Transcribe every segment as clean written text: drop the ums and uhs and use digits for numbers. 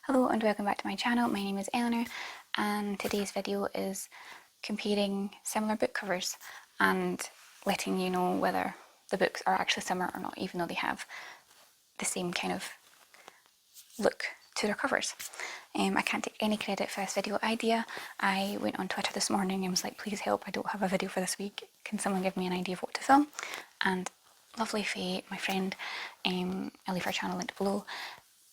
Hello and welcome back to my channel. My name is Eleanor and today's video is comparing similar book covers and letting you know whether the books are actually similar or not, even though they have the same kind of look to their covers. I can't take any credit for this video idea. I went on Twitter this morning and was like, please help, I don't have a video for this week. Can someone give me an idea of what to film? And lovely Faye, my friend, I'll leave her channel linked below,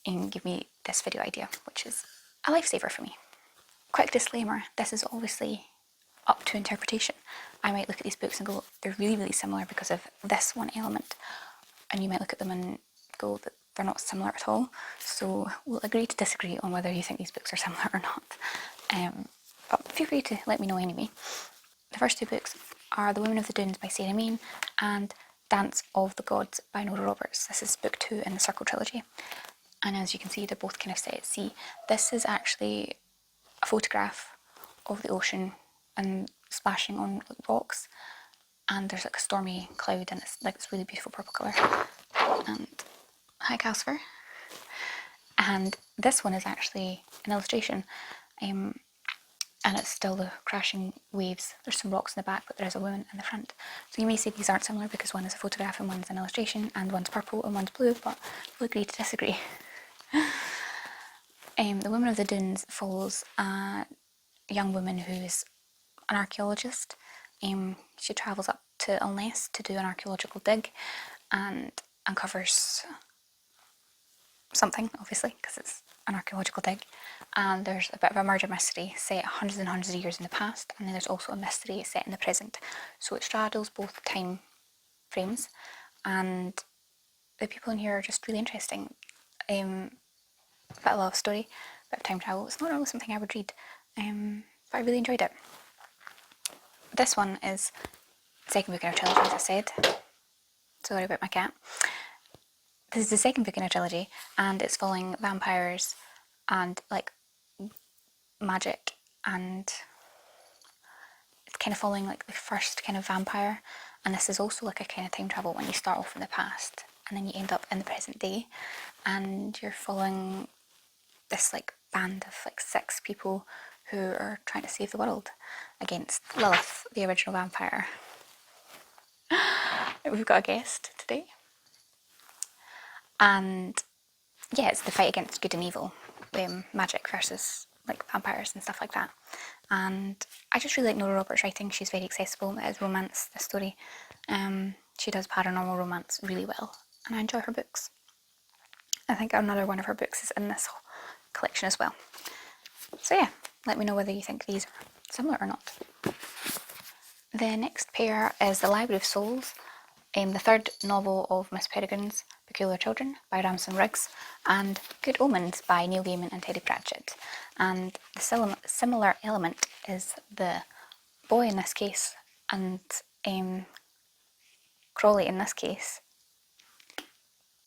and give me this video idea, which is a lifesaver for me. Quick disclaimer, this is obviously up to interpretation. I might look at these books and go, they're really, really similar because of this one element. And you might look at them and go that they're not similar at all. So we'll agree to disagree on whether you think these books are similar or not. But feel free to let me know anyway. The first two books are The Women of the Dunes by Sarah Main and Dance of the Gods by Nora Roberts. This is book 2 in the Circle trilogy. And as you can see, they're both kind of set at sea. This is actually a photograph of the ocean and splashing on rocks. And there's like a stormy cloud and it's like this really beautiful purple colour. And hi Casper. And this one is actually an illustration. And it's still the crashing waves. There's some rocks in the back, but there is a woman in the front. So you may say these aren't similar because one is a photograph and one's an illustration, and one's purple and one's blue, but we'll agree to disagree. The Women of the Dunes follows a young woman who is an archaeologist. She travels up to Illness to do an archaeological dig and uncovers something, obviously, because it's an archaeological dig. And there's a bit of a murder mystery set hundreds and hundreds of years in the past, and then there's also a mystery set in the present. So it straddles both time frames, and the people in here are just really interesting. A bit of love story, a bit of time travel. It's not really something I would read, but I really enjoyed it. This one is the second book in our trilogy, as I said. Sorry about my cat. This is the second book in our trilogy, and it's following vampires and like magic, and it's kind of following like the first kind of vampire. And this is also like a kind of time travel when you start off in the past and then you end up in the present day, and you're following this like band of like 6 people who are trying to save the world against Lilith, the original vampire. We've got a guest today. And yeah, it's the fight against good and evil, magic versus like vampires and stuff like that. And I just really like Nora Roberts' writing. She's very accessible. It is romance, this story. She does paranormal romance really well, and I enjoy her books. I think another one of her books is in this collection as well. So yeah, let me know whether you think these are similar or not. The next pair is The Library of Souls, the third novel of Miss Peregrine's Peculiar Children by Ramson Riggs, and Good Omens by Neil Gaiman and Terry Pratchett. And the similar element is the boy in this case and Crawley in this case.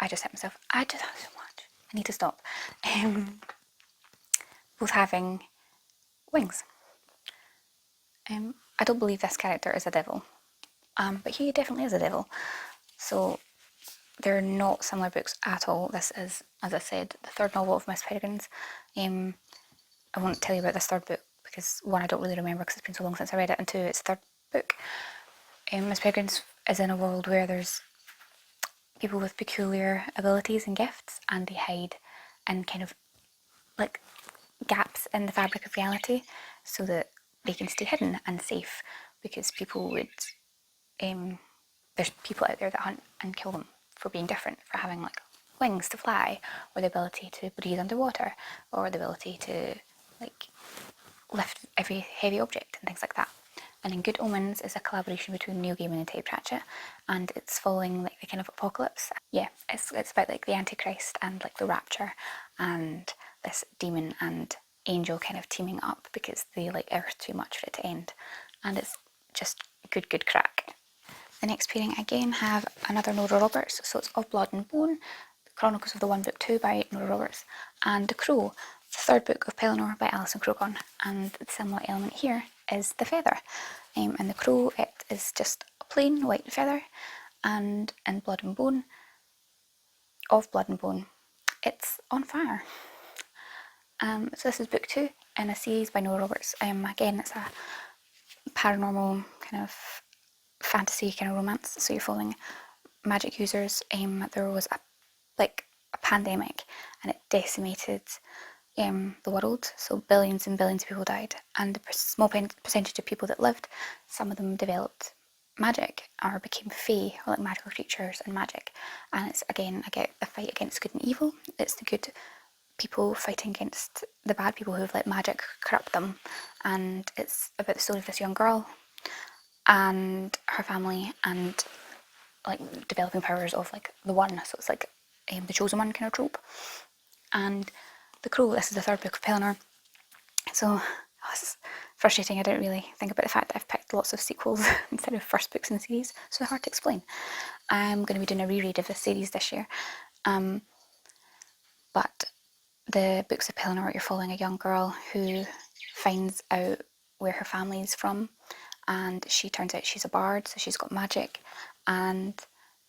I just hit myself. I just have so much. I need to stop. Both having wings. I don't believe this character is a devil, but he definitely is a devil. So they're not similar books at all. This is, as I said, the third novel of Miss Peregrine's. I won't tell you about this third book because 1, I don't really remember because it's been so long since I read it, and 2, it's the third book. Miss Peregrine's is in a world where there's people with peculiar abilities and gifts, and they hide in kind of like gaps in the fabric of reality so that they can stay hidden and safe, because people would there's people out there that hunt and kill them for being different, for having like wings to fly, or the ability to breathe underwater, or the ability to like lift every heavy object and things like that. And in Good Omens is a collaboration between Neil Gaiman and Terry Pratchett, and it's following like the kind of apocalypse. Yeah, it's about like the Antichrist and like the Rapture, and this demon and angel kind of teaming up because they like Earth too much for it to end, and it's just good crack. The next pairing again have another Nora Roberts, so it's Of Blood and Bone, The Chronicles of the One Book 2 by Nora Roberts, and The Crow, the third book of Pelennor by Alison Croggon. And the similar element here is the feather. In The Crow, it is just a plain white feather, and in Blood and Bone, Of Blood and Bone, it's on fire. So this is book 2 in a series by Noah Roberts. Again, it's a paranormal kind of fantasy kind of romance. So you're following magic users. There was a pandemic, and it decimated the world. So billions and billions of people died, and the small percentage of people that lived, some of them developed magic or became fae, or like magical creatures and magic. And it's again a fight against good and evil. It's the good people fighting against the bad people who've let magic corrupt them. And it's about the story of this young girl and her family, and like developing powers of like the one. So it's like the chosen one kind of trope. And the Crow, this is the third book of Pelennor. So this is frustrating. I didn't really think about the fact that I've picked lots of sequels instead of first books in the series, so hard to explain. I'm going to be doing a reread of this series this year. But the books of Pelennor, you're following a young girl who finds out where her family is from, and she turns out she's a bard, so she's got magic. And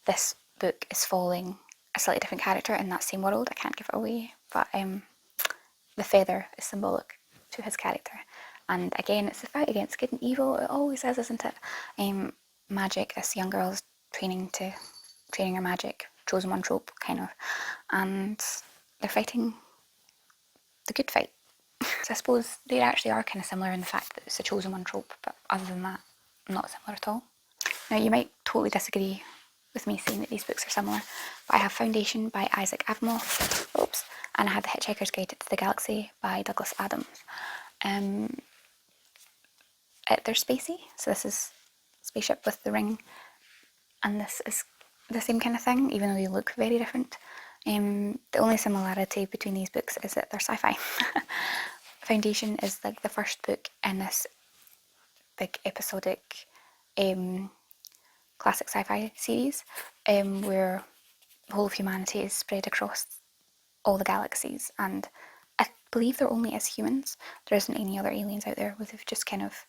this book is following a slightly different character in that same world. I can't give it away, but the feather is symbolic to his character. And again, it's the fight against good and evil. It always is, isn't it? Magic, this young girl's training her magic, chosen one trope, kind of. And they're fighting the good fight. So I suppose they actually are kind of similar in the fact that it's a chosen one trope, but other than that, not similar at all. Now, you might totally disagree with me saying that these books are similar, but I have Foundation by Isaac Asimov, and I have The Hitchhiker's Guide to the Galaxy by Douglas Adams. They're spacey, so this is Spaceship with the Ring, and this is the same kind of thing, even though they look very different. The only similarity between these books is that they're sci-fi. Foundation is like the first book in this big episodic classic sci-fi series, where the whole of humanity is spread across all the galaxies, and I believe there only is humans. There isn't any other aliens out there. They've just kind of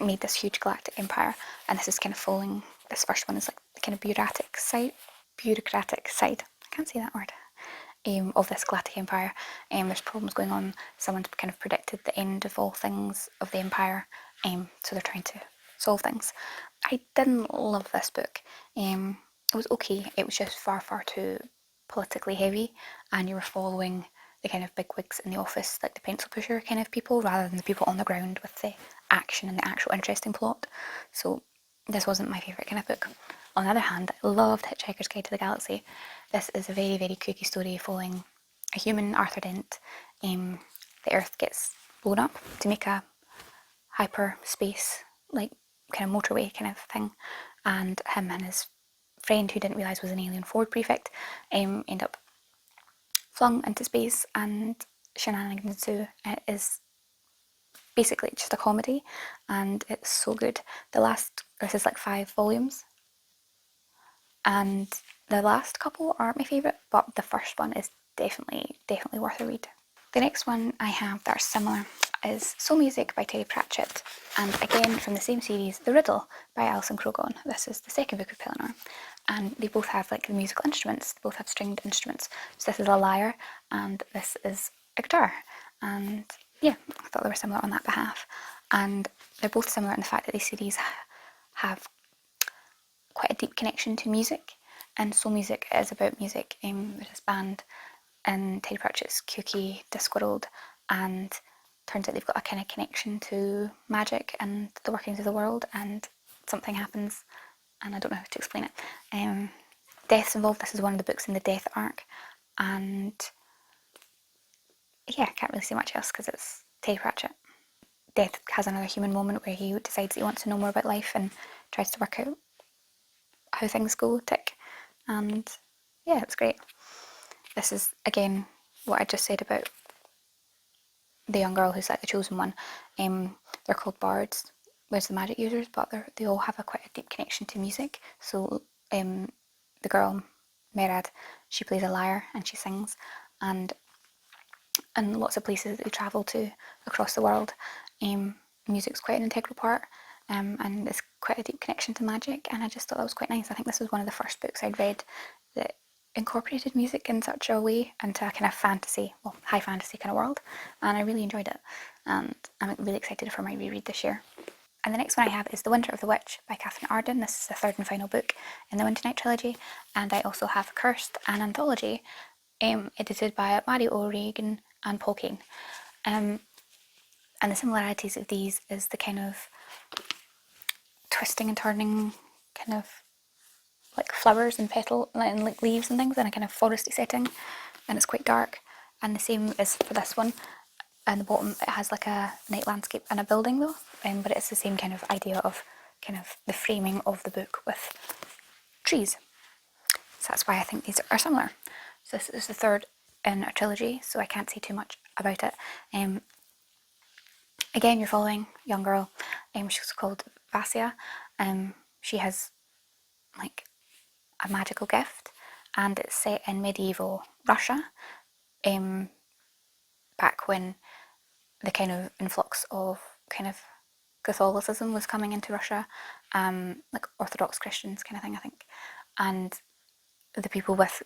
made this huge galactic empire, and this is kind of following. This first one is like the kind of bureaucratic side. I can't say that word. Of this galactic empire. There's problems going on. Someone's kind of predicted the end of all things of the empire, so they're trying to solve things. I didn't love this book. It was okay. It was just far too politically heavy, and you were following the kind of bigwigs in the office, like the pencil pusher kind of people, rather than the people on the ground with the action and the actual interesting plot. So this wasn't my favourite kind of book. On the other hand, I loved Hitchhiker's Guide to the Galaxy. This is a very kooky story following a human, Arthur Dent. The Earth gets blown up to make a hyperspace, like kind of motorway kind of thing, and him and his friend, who didn't realise was an alien Ford prefect, end up flung into space, and shenanigans ensue. It is basically just a comedy, and it's so good. This is like 5 volumes, and the last couple aren't my favourite, but the first one is definitely worth a read. The next one I have that are similar is Soul Music by Terry Pratchett, and again from the same series, The Riddle by Alison Crogon. This is the second book of Pelennor, and they both have like the musical instruments. They both have stringed instruments. So this is a lyre, and this is a guitar, and yeah, I thought they were similar on that behalf. And they're both similar in the fact that these series have quite a deep connection to music, and Soul Music is about music. There's this band in Terry Pratchett's kooky Discworld, and turns out they've got a kind of connection to magic and the workings of the world, and something happens, and I don't know how to explain it. Death's involved. This is one of the books in the death arc, and yeah, I can't really say much else because it's Terry Pratchett. Death has another human moment where he decides he wants to know more about life and tries to work out how things go tick, and yeah, it's great. This is again what I just said about the young girl who's like the chosen one. They're called bards, whereas the magic users, but they all have quite a deep connection to music. So the girl Merad, she plays a lyre and she sings, and in lots of places that they travel to across the world, music's quite an integral part, and it's quite a deep connection to magic, and I just thought that was quite nice. I think this was one of the first books I'd read that incorporated music in such a way into a kind of fantasy, well, high fantasy kind of world, and I really enjoyed it, and I'm really excited for my reread this year. And the next one I have is The Winter of the Witch by Katherine Arden. This is the third and final book in the Winter Night trilogy, and I also have Cursed Anthology, edited by Mary O'Regan and Paul Kane. And the similarities of these is the kind of twisting and turning kind of like flowers and petal and like leaves and things in a kind of foresty setting, and it's quite dark. And the same is for this one. And the bottom, it has like a night landscape and a building though, but it's the same kind of idea of kind of the framing of the book with trees. So that's why I think these are similar. So this is the third in a trilogy, so I can't say too much about it. Again, you're following a young girl. She's called Vassia. She has like a magical gift, and it's set in medieval Russia, back when the kind of influx of kind of Catholicism was coming into Russia, like Orthodox Christians kind of thing, I think, and the people with,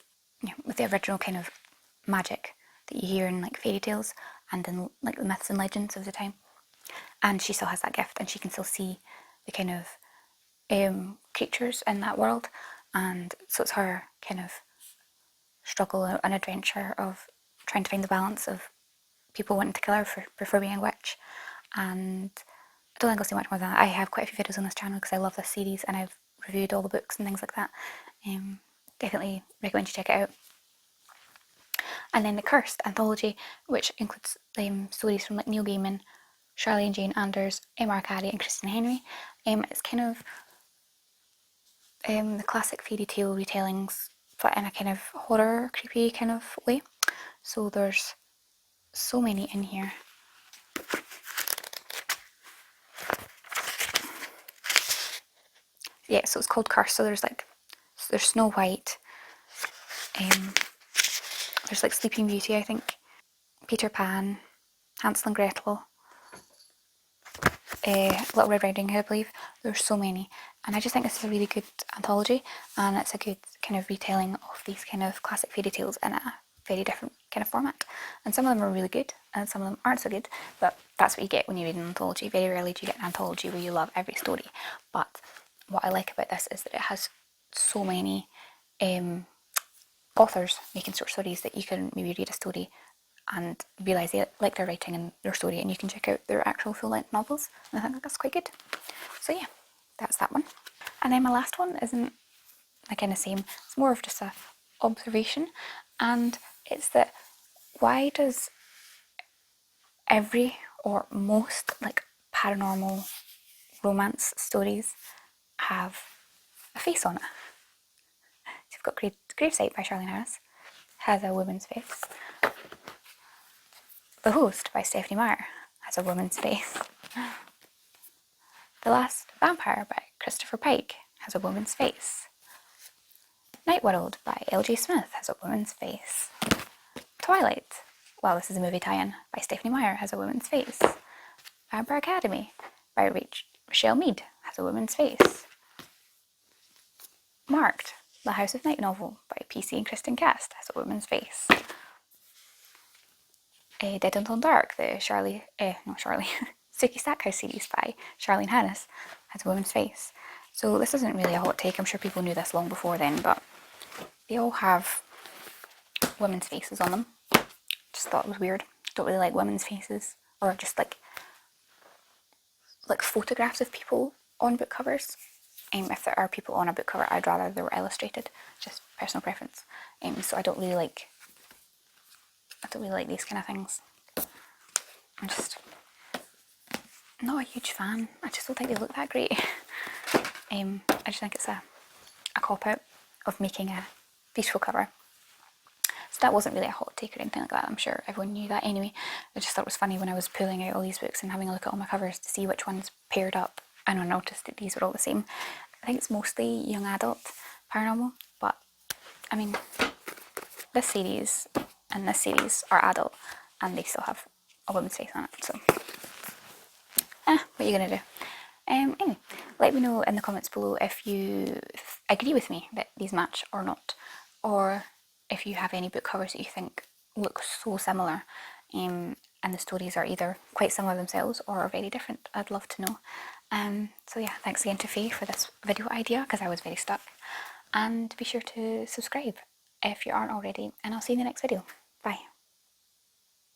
with the original kind of magic that you hear in like fairy tales and in like the myths and legends of the time. And she still has that gift, and she can still see the kind of creatures in that world, and so it's her kind of struggle and adventure of trying to find the balance of people wanting to kill her for being a witch. And I don't think I'll say much more than that. I have quite a few videos on this channel because I love this series, and I've reviewed all the books and things like that. Definitely recommend you check it out. And then the Cursed Anthology, which includes stories from like Neil Gaiman, Charlie and Jane Anders, M.R. Carey and Kristen Henry. It's kind of the classic fairy tale retellings, but in a kind of horror, creepy kind of way. So there's so many in here. Yeah, so it's called Curse. So there's Snow White, there's like Sleeping Beauty, I think, Peter Pan, Hansel and Gretel, Little Red Riding Hood, I believe. There's so many, and I just think this is a really good anthology, and it's a good kind of retelling of these kind of classic fairy tales in a very different kind of format. And some of them are really good, and some of them aren't so good, but that's what you get when you read an anthology. Very rarely do you get an anthology where you love every story, but what I like about this is that it has so many authors making short stories that you can maybe read a story and realise they like their writing and their story, and you can check out their actual full-length novels, and I think that's quite good. So yeah, that's that one. And then my last one isn't like in the same, it's more of just a observation, and it's that why does every or most like paranormal romance stories have a face on it? So you've got Gravesite by Charlene Harris, has a woman's face. The Host by Stephanie Meyer has a woman's face. The Last Vampire by Christopher Pike has a woman's face. Night World by L.J. Smith has a woman's face. Twilight, well, this is a movie tie-in, by Stephanie Meyer, has a woman's face. Vampire Academy by Rochelle Mead has a woman's face. Marked, the House of Night novel by P.C. and Kristen Cast has a woman's face. Dead Until Dark, the Suki Stackhouse series by Charlene Harris has a woman's face. So this isn't really a hot take, I'm sure people knew this long before then, but they all have women's faces on them. Just thought it was weird. Don't really like women's faces, or just like photographs of people on book covers. If there are people on a book cover, I'd rather they were illustrated, just personal preference. So I don't really like these kind of things. I'm just not a huge fan. I just don't think they look that great. I just think it's a cop-out of making a beautiful cover. So that wasn't really a hot take or anything like that. I'm sure everyone knew that anyway. I just thought it was funny when I was pulling out all these books and having a look at all my covers to see which ones paired up, and I noticed that these were all the same. I think it's mostly young adult paranormal, but I mean, this series and this series are adult, and they still have a woman's face on it, so what are you gonna do? Anyway, let me know in the comments below if you agree with me that these match or not, or if you have any book covers that you think look so similar, and the stories are either quite similar themselves or are very different, I'd love to know. So yeah, thanks again to Faye for this video idea, because I was very stuck. And be sure to subscribe if you aren't already, and I'll see you in the next video. Bye.